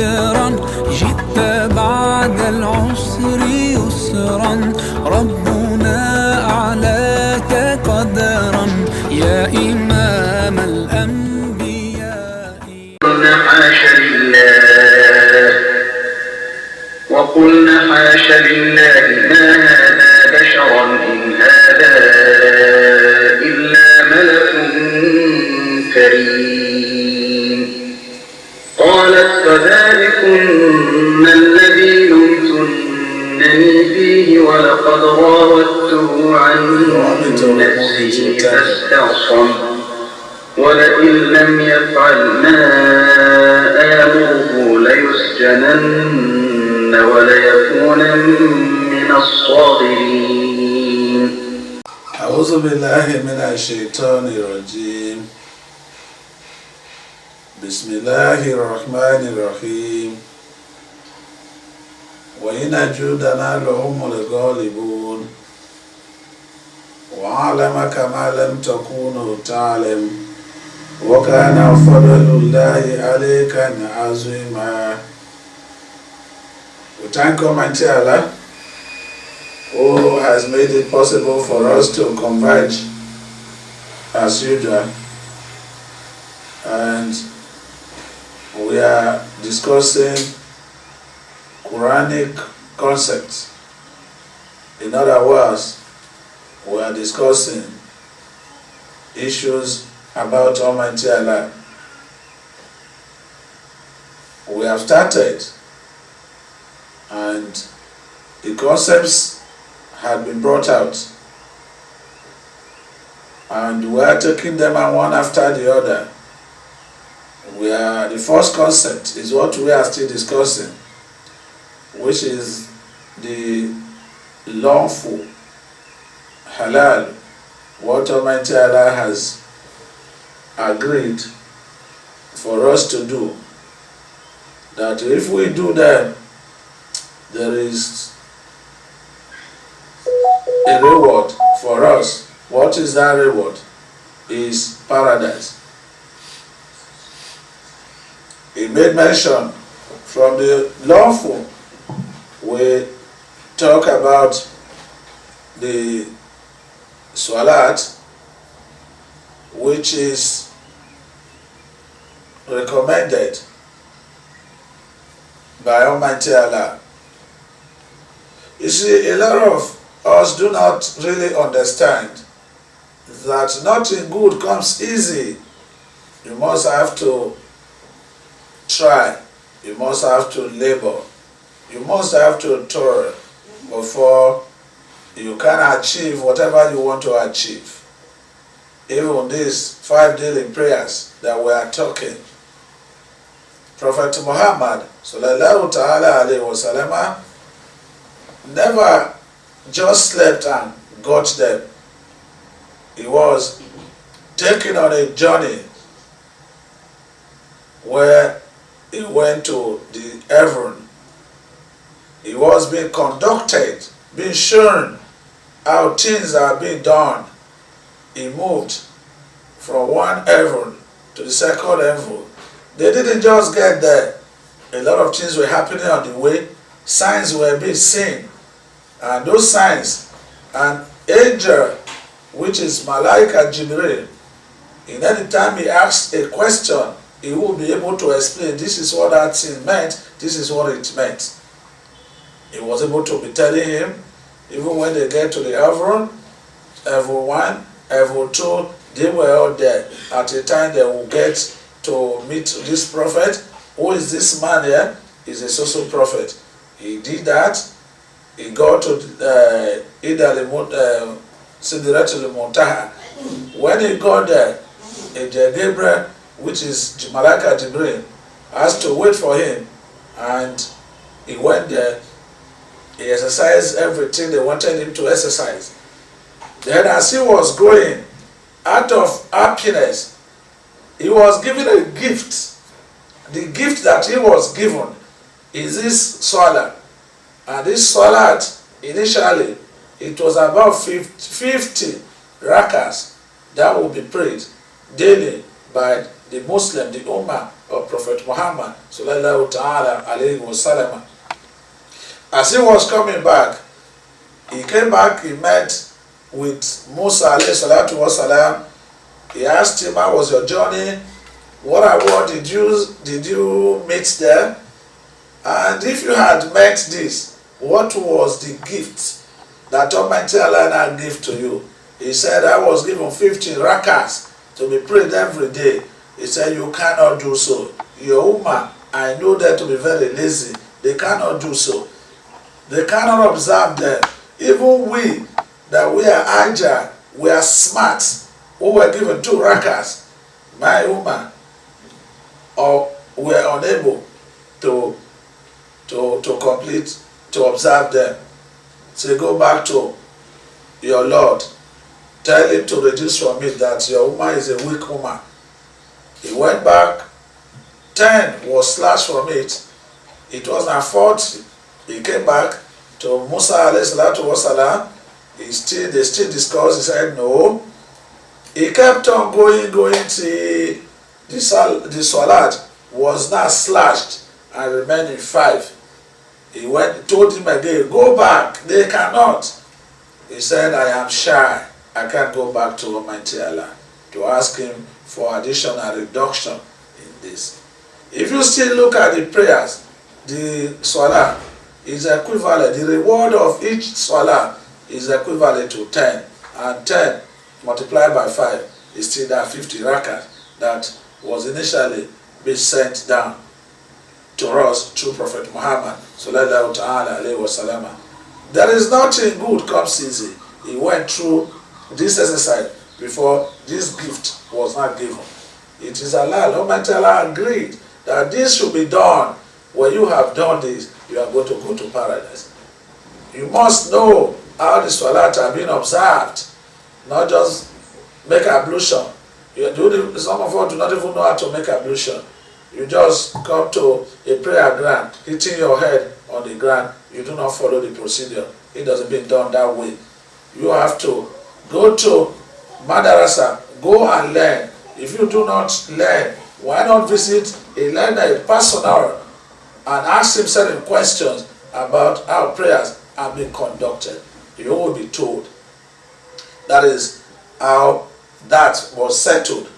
قدرا جئت بعد العسر يسرا ربنا أعلاك قدرا يا إمام الأنبياء. وقلنا حاش لله ما هذا بشرا إن هذا إلا ملك كريم. قالت فذلكن الذي لمتنني فيه ولقد راودته عن نفسه فاستعصم ولئن لم يفعل ما آمره ليسجنن وليكون من الصاغرين. أعوذ بالله من الشيطان الرجيم. بسم الله الرحمن الرحيم. وإن جودنا لهم الغالبون وعلم كما لم تكونوا تعلم وكان فضل الله عليك عظيما. We thank Almighty Allah who has made it possible for us to converge as usual, and we are discussing Quranic concepts. In other words, we are discussing issues about Almighty Allah. We have started, and the concepts had been brought out, and we are taking them one after the other. The first concept is what we are still discussing, which is the lawful halal, what Almighty Allah has agreed for us to do, that if we do them, there is a reward for us. What is that reward? Is paradise. He made mention from the lawful. We talk about the Salat, which is recommended by Almighty Allah. You see, a lot of us do not really understand that nothing good comes easy. You must have to try, you must have to labor, you must have to toil before you can achieve whatever you want to achieve. Even these 5 daily prayers that we are talking, Prophet Muhammad sallallahu ta'ala alayhi wa sallam never just slept and got them. He was taken on a journey where he went to the heaven. He was being conducted, being shown how things are being done. He moved from one heaven to the second heaven. They didn't just get there. A lot of things were happening on the way. Signs were being seen. And those signs, an angel, which is Malaika Jibril, in any time he asks a question, he will be able to explain, this is what that thing meant, this is what it meant. He was able to be telling him, even when they get to the heaven 1, heaven 2, they were all there. At a time they will get to meet this prophet. Who is this man here? He's a social prophet. He did that. He got to Sidratul Muntaha. When he got there, Angel Gabriel, which is Malaika Jibril, has to wait for him, and he went there. He exercised everything they wanted him to exercise. Then as he was going, out of happiness, he was given a gift. The gift that he was given is this salat. And this salat, initially, it was about 50 rakas that will be prayed daily by the Muslim, the Ummah of of Prophet Muhammad sallallahu ta'ala alayhi wa sallam. As he was coming back, he came back, he met with Musa alayhi salatu wa salam. He asked him, how was your journey? What did you meet there? And if you had met this, what was the gift that Almighty Allah now gave to you? He said, I was given 15 rakahs to be prayed every day. He said, you cannot do so. Your ummah, I know them to be very lazy. They cannot do so. They cannot observe them. Even we, that we are agile, we are smart, who were given 2 rakahs, my ummah, or were unable to complete, to observe them. So go back to your Lord. Tell him to reduce from it, that your woman is a weak woman. He went back, 10 was slashed from it. It was not 40. He came back to Musa alayhi salatu wasalam. They still discussed. He said no. He kept on going till the salat was not slashed and remained in 5. He told him again, go back. They cannot. He said, I am shy. I can't go back to Almighty Allah to ask him for additional reduction in this. If you still look at the prayers, the salah is equivalent, the reward of each salah is equivalent to 10. And 10 multiplied by 5 is still that 50 rakat that was initially being sent down to us through Prophet Muhammad sallallahu ta'ala alayhi wa sallam. There is nothing good comes easy. He went through this exercise before this gift was not given. It is Allah, Almighty Allah agreed that this should be done. When you have done this, you are going to go to paradise. You must know how the salat are being observed, not just make ablution. Some of us do not even know how to make ablution. You just come to a prayer ground, hitting your head on the ground. You do not follow the procedure. It doesn't been done that way. You have to go to madrasa, go and learn. If you do not learn, why not visit a learner, a personal, and ask him certain questions about how prayers are being conducted? You will be told. That is how that was settled.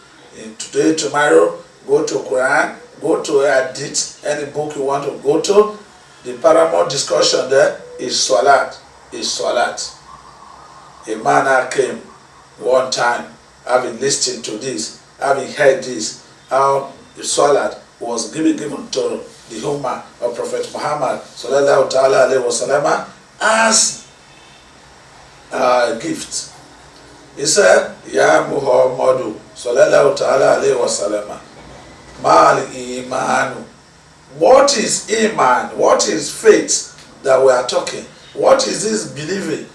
Today, tomorrow, go to Quran, go to Hadith, any book you want to go to. The paramount discussion there is Salat. A man came one time, having listened to this, having heard this, how the Salat was given to the Ummah of Prophet Muhammad sallallahu ta'ala alayhi wa sallam as a gift. He said, Ya Muhammadu sallallahu ta'ala alayhi wa sallam, Mal Imanu. What is Iman? What is faith that we are talking? What is this believing?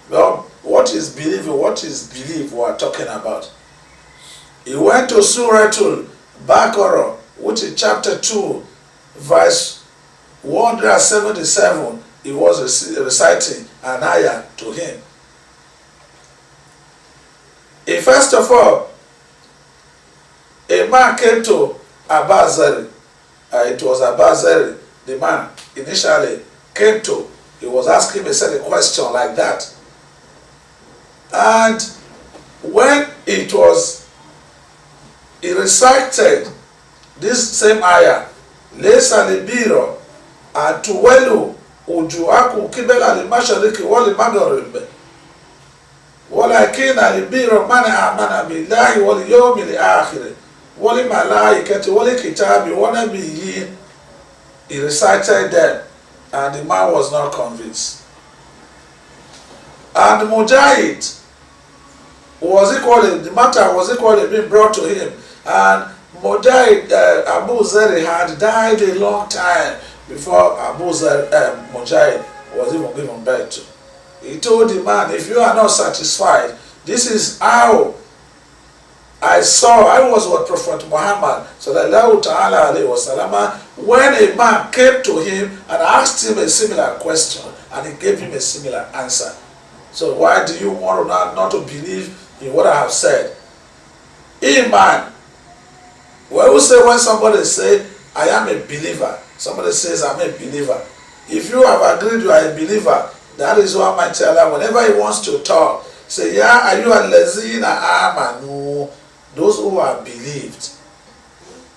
Well, what is believing? What is belief we are talking about? He went to Suratul Baqarah, which is chapter 2, verse 177. He was reciting an ayah to him. First of all, a man came to Abazari. It was Abazari, the man initially came to. He was asking a certain question like that. And when he recited this same ayah, Lesa libiro atuwelu ujuaku kibela limashariki wali magharib walakina libiro mana amana billahi wal yawmil akhir wali malaikati wali kitabi wa nabiyyin. He recited them and the man was not convinced. And Mujahid the matter was equally being brought to him, and Mujahid Abu Zari had died a long time before Mujahid was even given birth to. He told the man, if you are not satisfied, this is how I was with Prophet Muhammad sallallahu ta'ala alayhi wa sallam, when a man came to him and asked him a similar question and he gave him a similar answer. So why do you want not to believe in what I have said? Iman When we say, when somebody say, I am a believer, somebody says, I'm a believer. If you have agreed you are a believer, that is why Almighty Allah, whenever He wants to talk, say, yeah, are you allazina amanu, those who are believed.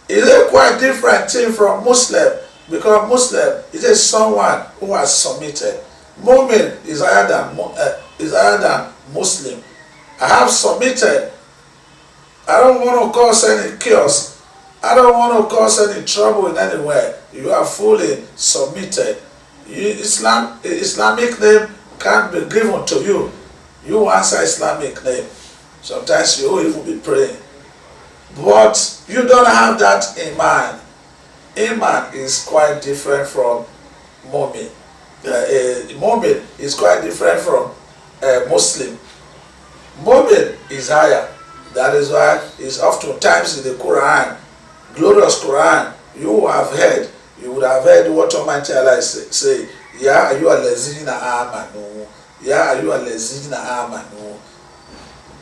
It's a quite different thing from Muslim, because Muslim is someone who has submitted. Mu'min is higher than Muslim. I have submitted. I don't want to cause any chaos. I don't want to cause any trouble in anywhere. You are fully submitted. Islamic name can't be given to you. You answer Islamic name. Sometimes you will even be praying. But you don't have that iman. Iman is quite different from mu'min. Mu'min is quite different from Muslim. Mu'min is higher. That is why it's oftentimes in the Quran, glorious Quran, you would have heard what Almighty Allah say, Ya ayyuha allazina amanu, Ya ayyuha allazina amanu.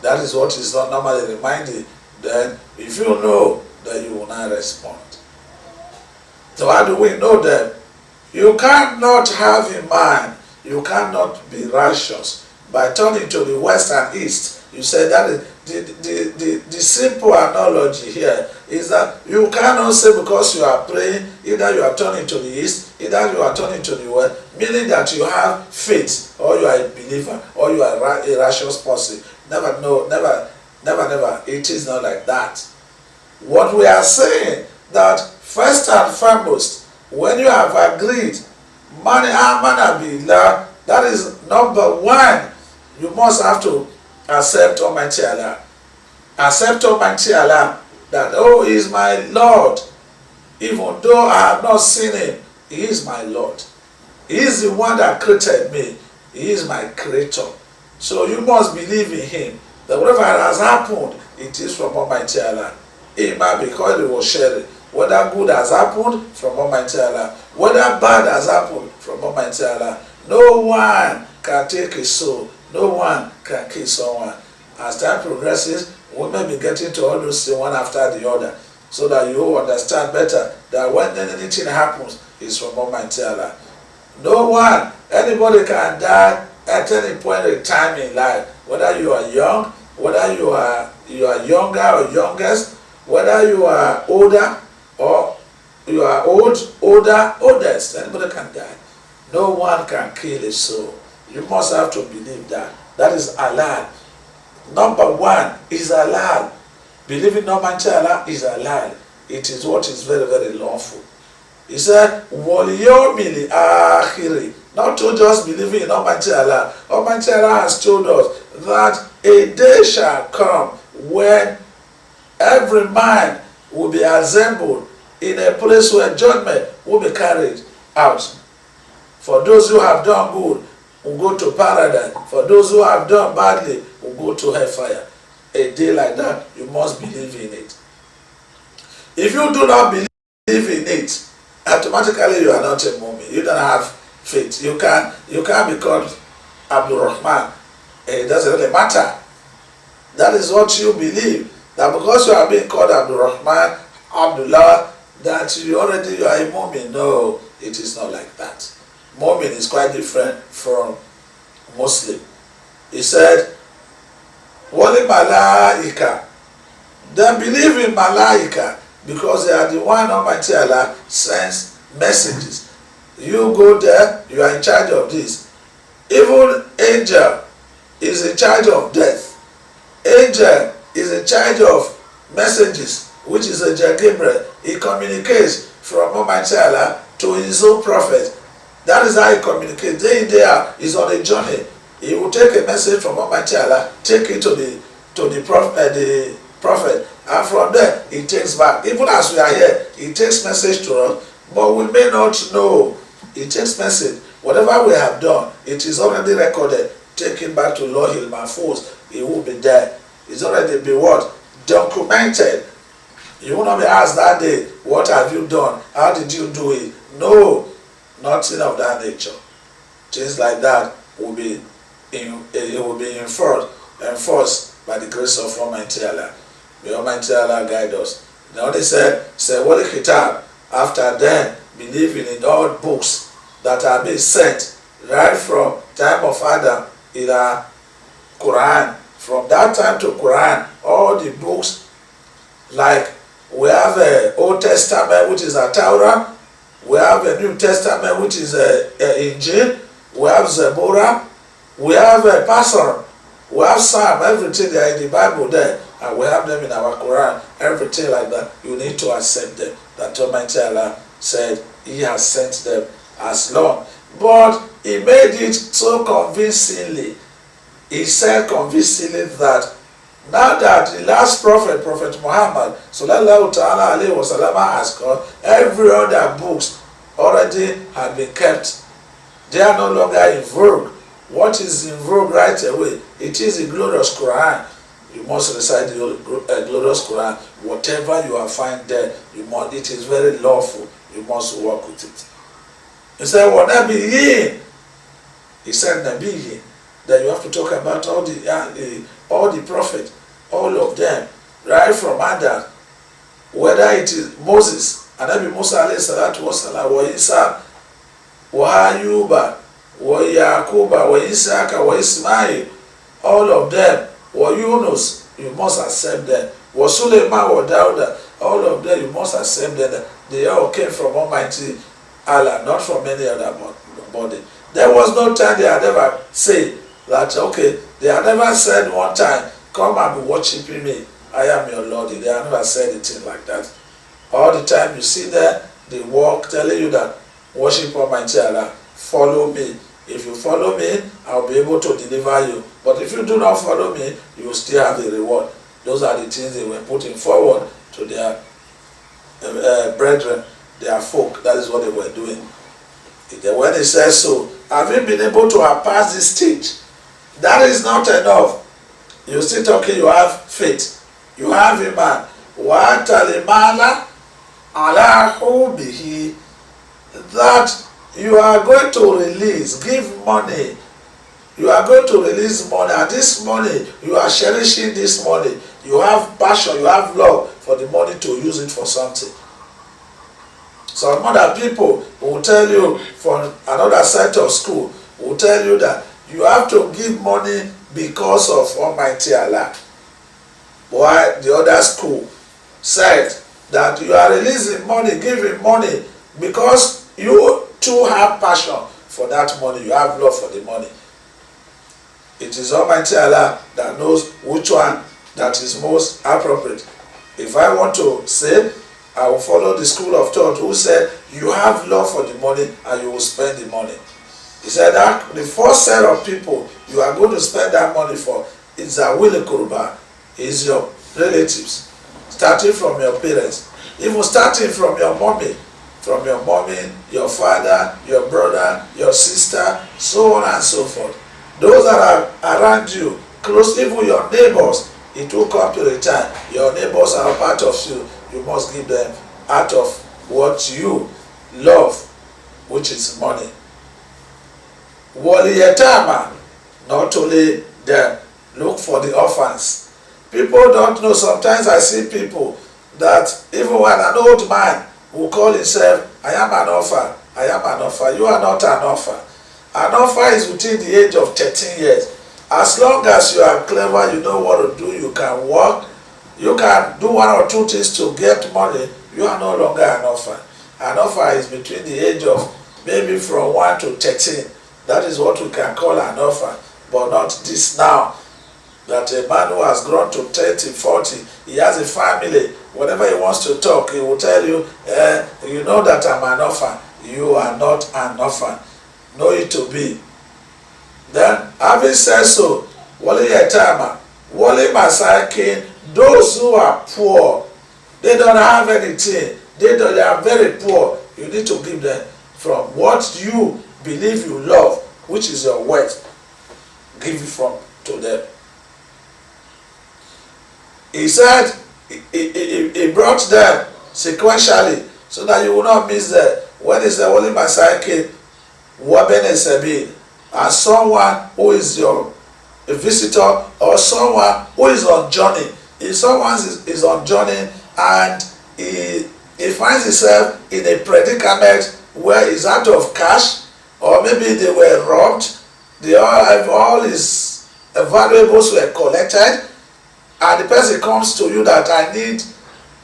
That is what is not normally reminded. Then if you know, then you will not respond. So how do we know that? You cannot have in mind, you cannot be righteous by turning to the west and east. You say that is the simple analogy here is that you cannot say because you are praying, either you are turning to the east, either you are turning to the west, meaning that you have faith, or you are a believer, or you are a righteous person. Never, no, never. It is not like that. What we are saying that first and foremost, when you have agreed, that is number one, you must have to accept Almighty Allah. Accept Almighty Allah that, oh, He is my Lord. Even though I have not seen Him, He is my Lord. He is the one that created me. He is my creator. So you must believe in Him. That whatever has happened, it is from Almighty Allah. It might be called it was sharing. Whether good has happened, from Almighty Allah. Whether bad has happened, from Almighty Allah. No one can take a soul. No one can kill someone. As time progresses, we may be getting to all those things one after the other, so that you will understand better that when anything happens, it's from Almighty Allah. No one, anybody can die at any point in time in life, whether you are young, whether you are younger or youngest, whether you are older or you are oldest, anybody can die. No one can kill a soul. You must have to believe that. That is halal. Number one is halal. Believing Almighty Allah is halal. It is what is very, very lawful. He said, وَلِيَوْمِ الْآخِرِ. Not to just believe in Almighty Allah. Almighty Allah has told us that a day shall come when every man will be assembled in a place where judgment will be carried out. For those who have done good will go to paradise. For those who have done badly will go to hellfire. A day like that, you must believe in it. If you do not believe in it, automatically you are not a mu'min. You don't have faith. You can't be called Abdul Rahman. It doesn't really matter. That is what you believe. That because you are being called Abdul Rahman, Abdullah, that you are a mu'min. No, it is not like that. Mu'min is quite different from Muslim. He said, Wali Malaika. They believe in Malaika because they are the one Almighty Allah sends messages. You go there, you are in charge of this. Even angel is in charge of death. Angel is in charge of messages, which is a Gabriel. He communicates from Almighty Allah to his own prophet. That is how he communicates. Day in, day out, he's on a journey. He will take a message from Almighty Allah, take it to the prophet, and from there he takes back. Even as we are here, he takes message to us, but we may not know. He takes message. Whatever we have done, it is already recorded. Taken back to Lohil Mahfuz, it will be there. It's already been what? Documented. You will not be asked that day, what have you done? How did you do it? No, nothing of that nature. Things like that will be enforced by the grace of Almighty Allah. May Almighty Allah guide us. Now they said, Wali Kitab, after then, believing in all books that are being sent right from time of Adam in the Quran. From that time to Quran, all the books, like we have a Old Testament, which is a Torah, we have a New Testament, which is a Injil, we have Zebura, we have a Pastor, we have Psalm, everything there in the Bible there, and we have them in our Quran, everything like that. You need to accept them. That Almighty Allah said He has sent them as long. But He made it so convincingly. He said convincingly that now that the last prophet, Prophet Muhammad sallallahu ta'ala alayhi wa sallam, has come, every other books already have been kept. They are no longer in vogue. What is in vogue right away? It is the glorious Quran. You must recite the glorious Quran. Whatever you are find there, it is very lawful. You must work with it. He said, "Wa nabiyyin." He said, "Nabiyyin." Then you have to talk about all the prophets, all of them, right from Adam, whether it is Moses, Anabi Musa alayhi salatu wasalam, wa Isa, wa Ayuba, wa Yaquba, wa Isaka, wa Ismail, all of them, wa Yunus, you must accept them, wa Suleiman, wa Dauda, all of them, you must accept them. They all came from Almighty Allah, not from any other body. There was no time they had ever said that, okay, they had never said one time, come and be worshiping me, I am your Lord. They have never said anything like that. All the time you see there, they walk telling you that, worship Almighty Allah, follow me. If you follow me, I'll be able to deliver you. But if you do not follow me, you will still have a reward. Those are the things they were putting forward to their brethren, their folk. That is what they were doing. When he says so, have you been able to have passed this stage? That is not enough. You're still talking, you have faith. You have iman. Wa talimala ala hubihi, that you are going to release, give money. You are going to release money, and this money, you are cherishing this money. You have passion, you have love for the money to use it for something. Some other people will tell you from another side of school, will tell you that you have to give money because of Almighty Allah. While the other school said that you are releasing money, giving money because you too have passion for that money, you have love for the money. It is Almighty Allah that knows which one that is most appropriate. If I want to say, I will follow the school of thought who said you have love for the money and you will spend the money. He said that the first set of people you are going to spend that money for is a willing kurba, is your relatives, starting from your parents, even starting from your mommy, your father, your brother, your sister, so on and so forth. Those that are around you, close, even your neighbors, it will come to a time. Your neighbors are a part of you. You must give them out of what you love, which is money. Waliyatama, not only them, look for the orphans. People don't know. Sometimes I see people that even when an old man will call himself, I am an orphan, I am an orphan. You are not an orphan. An orphan is within the age of 13 years. As long as you are clever, you know what to do, you can work, you can do one or two things to get money, you are no longer an orphan. An orphan is between the age of maybe from 1 to 13. That is what we can call an orphan. But not this now, that a man who has grown to 30, 40, he has a family. Whenever he wants to talk, he will tell you, you know that I'm an orphan. You are not an orphan. Know it to be. Then, having said so, Wali Yatama, Wali Masakin, those who are poor, they don't have anything, they are very poor, you need to give them from what you believe you love, which is your wealth, give it from to them. He said, he brought them sequentially, so that you will not miss them. When is the Wali Masakin, Wabene Sabil, as someone who is a visitor or someone who is on journey. If someone is on journey and he finds himself in a predicament where he's out of cash, or maybe they were robbed, they all have all his valuables were collected, and the person comes to you that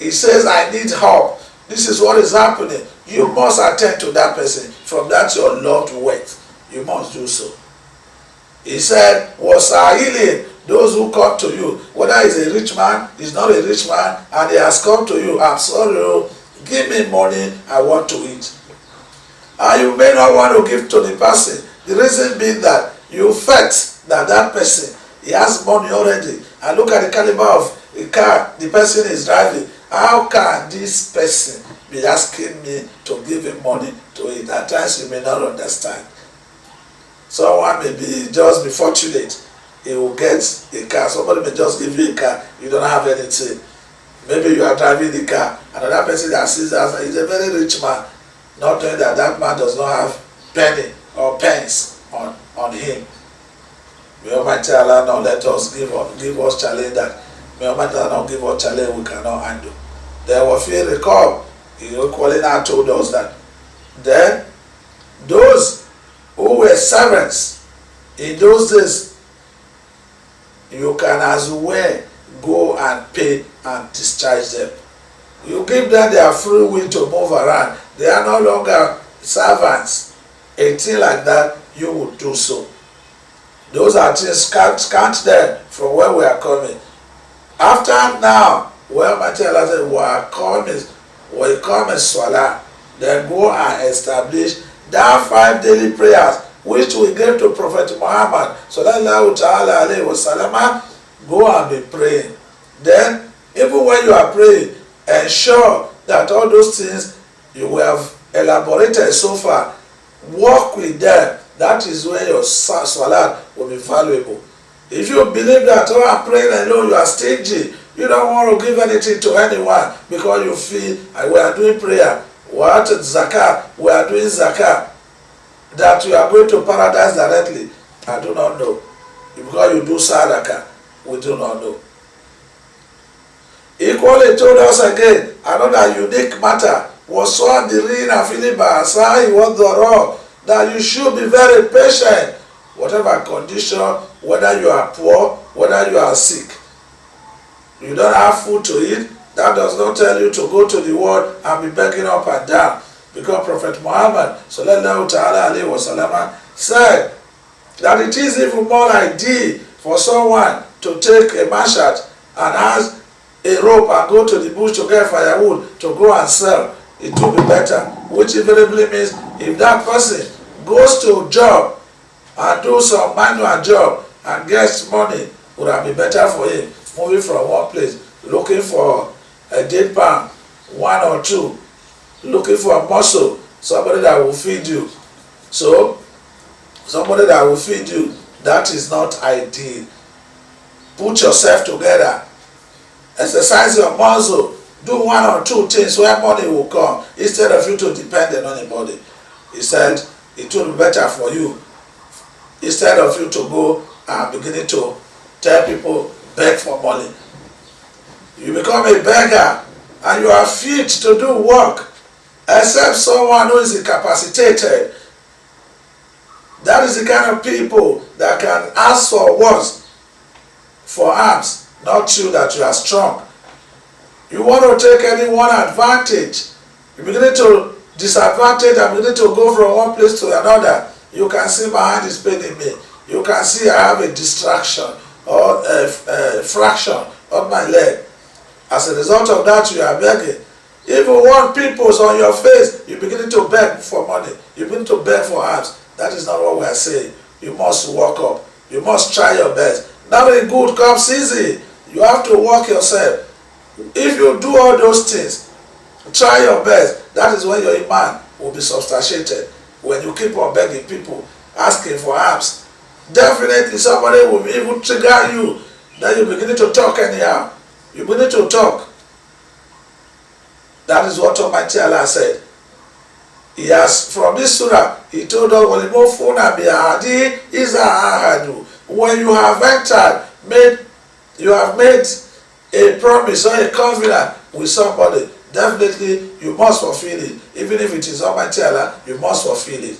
he says, I need help. This is what is happening. You must attend to that person. From that your loved wealth, you must do so. He said, was healing those who come to you, whether he's a rich man, he's not a rich man, and he has come to you, I'm sorry, give me money, I want to eat. And you may not want to give to the person. The reason being that you felt that that person, he has money already, and look at the caliber of the car the person is driving. How can this person be asking me to give him money to eat? At times you may not understand. Someone may just be fortunate, he will get a car. Somebody may just give you a car, you don't have anything. Maybe you are driving the car, another person that sees that is a very rich man, not knowing that that man does not have penny or pence on him. May Almighty Allah not let us give us challenge that. May Almighty Allah not give us challenge we cannot handle. There was fear recall. Quranic told us that then those who were servants in those days, you can as well go and pay and discharge them. You give them their free will to move around. They are no longer servants. A thing like that, you would do so. Those are things, count them from where we are coming. After now, where Almighty Allah said, we come and swallow, then go and establish that 5 daily prayers which we gave to Prophet Muhammad sallallahu ta'ala alayhi wa sallam. Go and be praying. Then, even when you are praying, ensure that all those things you have elaborated so far, work with them. That is where your salat will be valuable. If you believe that, oh, I'm praying alone, you are stingy, you don't want to give anything to anyone because you feel, we are doing prayer, what zakah, we are doing zakah, that you are going to paradise directly, I do not know. Because you do sadaqah, we do not know. Equally told us again, another unique matter was that you should be very patient, whatever condition, whether you are poor, whether you are sick. You don't have food to eat, that does not tell you to go to the world and be begging up and down. Because Prophet Muhammad sallallahu ta'ala alayhi wa sallam said that it is even more ideal for someone to take a mashad and has a rope and go to the bush to get firewood to go and sell. It will be better, which invariably means if that person goes to a job and do some manual job and gets money, would have been better for him moving from one place, looking for a dead palm, 1 or 2, looking for a muscle, somebody that will feed you. So, somebody that will feed you, that is not ideal. Put yourself together, exercise your muscle, do 1 or 2 things where money will come instead of you to depend on anybody. He said it will be better for you instead of you to go and beginning to tell people beg for money. You become a beggar and you are fit to do work, except someone who is incapacitated. That is the kind of people that can ask for words, for arms, not you that you are strong. You want to take anyone advantage. You begin to disadvantage and begin to go from one place to another. You can see my hand is paining me. You can see I have a distraction or a fraction of my leg. As a result of that, you are begging. Even one pimples on your face, you begin to beg for money. You begin to beg for arms. That is not what we are saying. You must work up. You must try your best. Nothing good comes easy. You have to work yourself. If you do all those things, try your best. That is when your iman will be substantiated. When you keep on begging people, asking for arms, definitely somebody will even trigger you. Then you begin to talk anyhow. You begin to talk. That is what Almighty Allah said. He has, from this surah, he told us, when you have entered, you have made a promise or a covenant with somebody, definitely you must fulfill it. Even if it is Almighty Allah, you must fulfill it.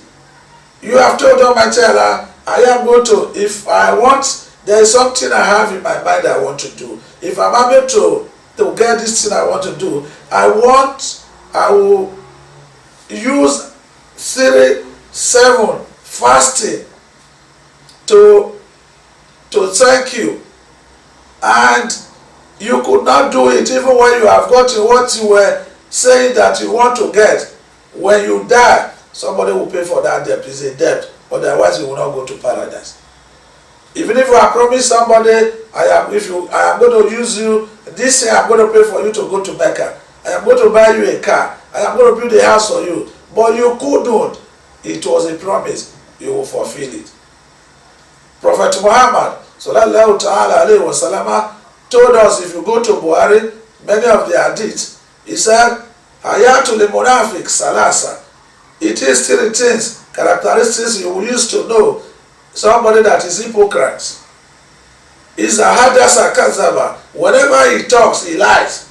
You have told Almighty Allah, I am going to, if I want, there is something I have in my mind I want to do. If I'm able to get this thing I want to do, I will use 3-7 fasting to thank you. And you could not do it even when you have gotten what you were saying that you want to get. When you die, somebody will pay for that debt. It's a debt. Otherwise, you will not go to paradise. Even if you have promised somebody, I am going to use you, this year I'm going to pay for you to go to Mecca. I am going to buy you a car. I am going to build a house for you. But you couldn't. It was a promise. You will fulfill it. Prophet Muhammad sallallahu ta'ala alayhi wa sallam told us, if you go to Buhari, many of the hadiths, he said, Hayatul Munafiq Salasa. It is 3 things, characteristics you will use to know somebody that is hypocrite. Is a hadasa kazaba. Whenever he talks, he lies.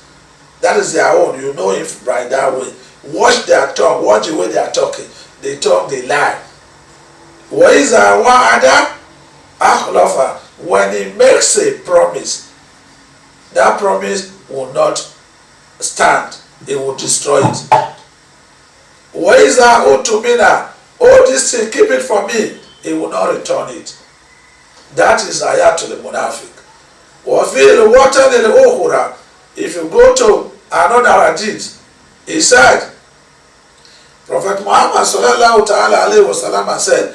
That is their own. You know him by that way. Watch their tongue, watch the way they are talking. They talk, they lie. What is a wa'ada akhlafa? When he makes a promise, that promise will not stand. It will destroy it. What is a utumina? Oh, this thing, keep it for me. He will not return it. That is ayatul munafiq. Wafil watan al-ukhra. If you go to another hadith, he said, Prophet Muhammad sallallahu ta'ala alayhi wa sallam said,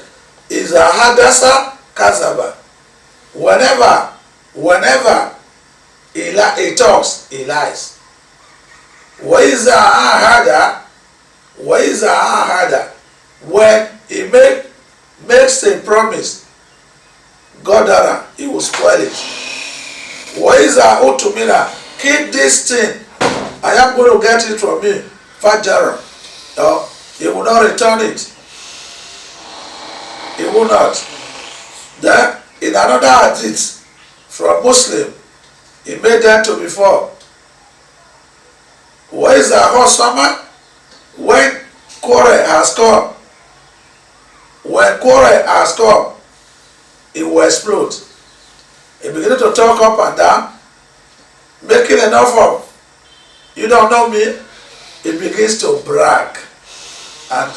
is a hadasa kazaba. Whenever he talks, he lies. Waiza ahada. When he makes a promise, Godara, he will spoil it. Waiza utumina. Keep this thing. I am going to get it from you. Fajara. No, he will not return it. He will not. Then, in another hadith from Muslim, he made that to before. Where is the husband? When quarrel has come, it will explode. He begins to talk up and down, making enough of, you don't know me. He begins to brag. And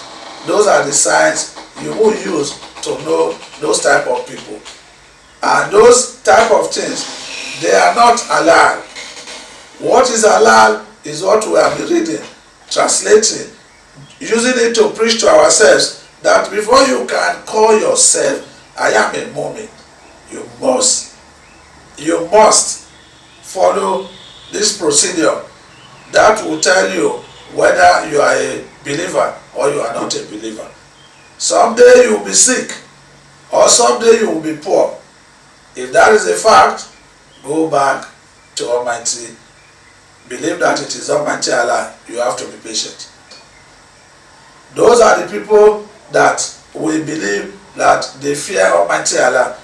those are the signs you will use to know those type of people. And those type of things, they are not halal. What is halal is what we have been reading, translating, using it to preach to ourselves, that before you can call yourself, I am a mu'min, you must follow this procedure that will tell you whether you are a believer or you are not a believer. Someday you will be sick, or someday you will be poor. If that is a fact, go back to Almighty. Believe that it is Almighty Allah. You have to be patient. Those are the people that we believe that they fear Almighty Allah.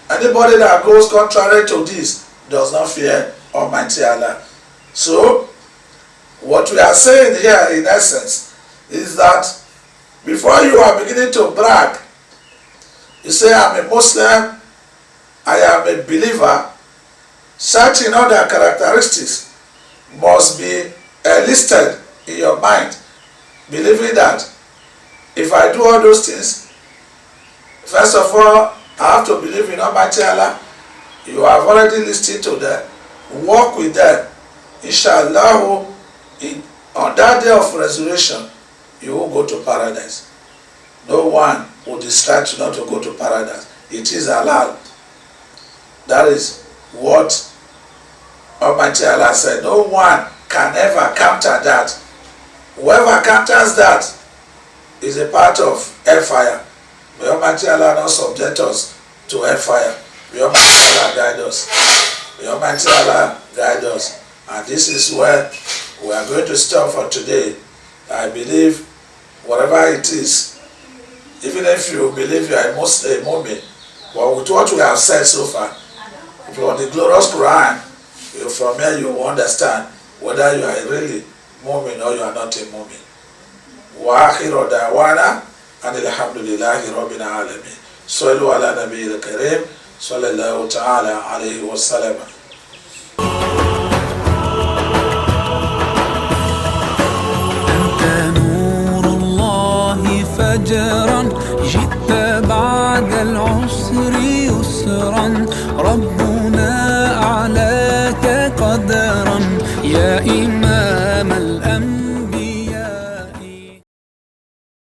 Anybody that goes contrary to this does not fear Almighty Allah. So, what we are saying here in essence is that before you are beginning to brag, you say, I'm a Muslim, I am a believer, certain other characteristics must be listed in your mind, believing that if I do all those things, first of all, I have to believe in Almighty Allah. You have already listened to them, walk with them. Inshallah, on that day of resurrection, you will go to paradise. No one will distract you not to go to paradise. It is halal. That is what Almighty Allah said. No one can ever counter that. Whoever counters that is a part of hellfire. May Almighty Allah not subject us to hellfire. May Almighty Allah guide us. May Almighty Allah guide us. And this is where we are going to stop for today. I believe whatever it is, even if you believe you are a Muslim, but with what we have said so far, from the glorious Quran, from here you will understand whether you are really mu'min or you are not a mu'min. وآخر دعوانا أن الحمد لله رب العالمين. صلوا على نبي الكريم صلى الله تعالى عليه وسلم. أنت نور الله فجرا جئت بعد العسر يسرا ربنا أعلاك قدرا يا إمام